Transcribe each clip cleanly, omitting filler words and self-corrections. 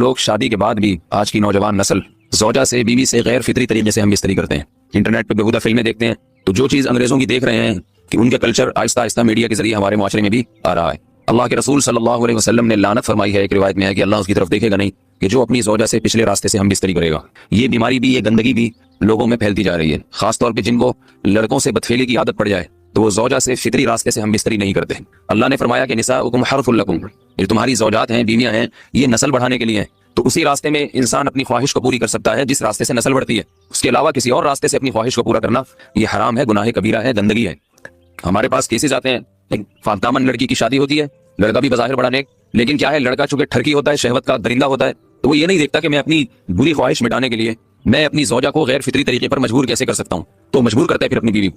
लोग शादी के बाद भी, आज की नौजवान नस्ल ज़ौजा से, बीवी से गैर फितरी तरीके से हम बिस्तरी करते हैं। इंटरनेट पे बेहुदा फिल्में देखते हैं, तो जो चीज़ अंग्रेजों की देख रहे हैं कि उनके कल्चर आहिस्ता आहिस्ता मीडिया के जरिए हमारे माशरे में भी आ रहा है। अल्लाह के रसूल सल्लल्लाहु अलैहि वसल्लम ने लानत फरमाई है, एक रिवायत में है कि अल्लाह उसकी तरफ देखेगा नहीं कि जो अपनी ज़ौजा से पिछले रास्ते से हम बिस्तरी करेगा। ये बीमारी भी, ये गंदगी भी लोगों में फैलती जा रही है। खासतौर पर जिनको लड़कों से बदफेली की आदत पड़ जाए तो वो ज़ौजा से फितरी रास्ते से हम बिस्तरी नहीं करते। अल्लाह ने फरमाया कि निसाउकुम हर्फुल लकुम, ये तुम्हारी ज़ौजात हैं, बीवियां हैं, ये नस्ल बढ़ाने के लिए हैं। तो उसी रास्ते में इंसान अपनी ख्वाहिश को पूरी कर सकता है जिस रास्ते से नस्ल बढ़ती है। उसके अलावा किसी और रास्ते से अपनी ख्वाहिश को पूरा करना ये हराम है, गुनाह कबीरा है, गंदगी है। हमारे पास केसेस आते हैं, एक फाकदामन लड़की की शादी होती है, लड़का भी बज़ाहिर बड़ा नेक, लेकिन क्या है, लड़का चूंकि ठरकी होता है, शहवत का दरिंदा होता है, तो वो ये नहीं देखता कि मैं अपनी बुरी ख्वाहिश मिटाने के लिए मैं अपनी ज़ौजा को गैर फितरी तरीके पर मजबूर कैसे कर सकता हूँ। तो मजबूर करता है फिर अपनी बीवी।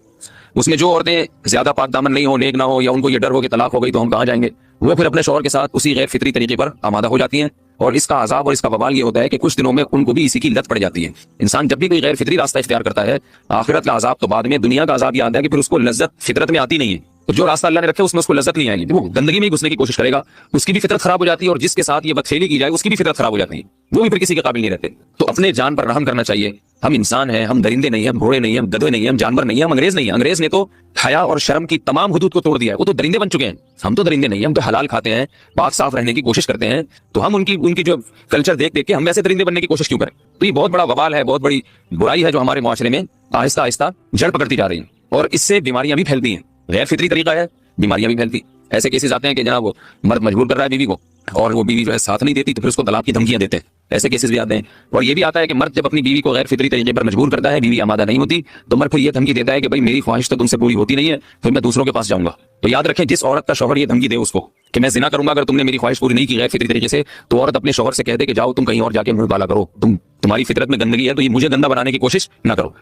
उसमें जो औरतें ज्यादा पाक दामन नहीं हो, नेक ना हो, या उनको ये डर हो कि तलाक हो गई तो हम कहाँ जाएंगे, वो फिर अपने शौहर के साथ उसी गैर फितरी तरीके पर आमादा हो जाती हैं। और इसका अजाब और इसका बवाल ये होता है कि कुछ दिनों में उनको भी इसी की लत पड़ जाती है। इंसान जब भी कोई गैर फितरी रास्ता इख्तियार करता है, आखिरत का अजाब तो बाद में, दुनिया का अजाब ये आता है कि फिर उसको लज्जत फितरत में आती नहीं है। तो जो रास्ता अल्लाह ने रखे उसमें उसको लज्जत नहीं आएगी, वो गंदगी में घुसने की कोशिश करेगा, उसकी भी फितरत खराब हो जाती है, और जिसके साथ ये बदफेली की जाए उसकी भी फितरत खराब हो जाती है, वो भी फिर किसी के काबिल नहीं रहते। तो अपने जान पर रहम करना चाहिए। हम इंसान हैं, हम दरिंदे नहीं हैं, हम घोड़े नहीं हैं, हम गधे नहीं हैं, हम जानवर नहीं हैं, हम अंग्रेज नहीं हैं। अंग्रेज ने तो हया और शर्म की तमाम हुदूद को तोड़ दिया है, वो तो दरिंदे बन चुके हैं। हम तो दरिंदे नहीं हैं, हम तो हलाल खाते हैं, पाक साफ रहने की कोशिश करते हैं। तो हम उनकी जो कल्चर देख देख के हम वैसे दरिंदे बनने की कोशिश क्यों करें? तो ये बहुत बड़ा बवाल है, बहुत बड़ी बुराई है जो हमारे माशरे में आहिस्ता आहिस्ता जड़ पकड़ती जा रही है, और इससे बीमारियां भी फैलती हैं। गैर फितरी तरीका है, बीमारियां भी फैलती। ऐसे केसेस आते हैं कि जनाब वो मर्द मजबूर कर रहा है बीवी को, और वो बीवी जो है साथ नहीं देती, तो फिर उसको तलाक की धमकियां देते हैं। ऐसे केसेस भी आते हैं। और ये भी आता है कि मर्द जब अपनी बीवी को गैर फितरी तरीके पर मजबूर करता है, बीवी आमादा नहीं होती, तो मर्द फिर ये धमकी देता है कि भाई मेरी ख्वाहिश तो तुमसे पूरी होती नहीं है, फिर मैं दूसरों के पास जाऊंगा। तो याद रखें, जिस औरत का शौहर ये धमकी दे उसको कि मैं जिना करूंगा अगर तुमने मेरी ख्वाहिश पूरी नहीं की गैर फितरी तरीके से, तो औरत अपने शौहर से कह दे कि जाओ तुम कहीं और जाके मुंह काला करो, तुम्हारी फितरत में गंदगी है, तो ये मुझे गंदा बनाने की कोशिश ना करो।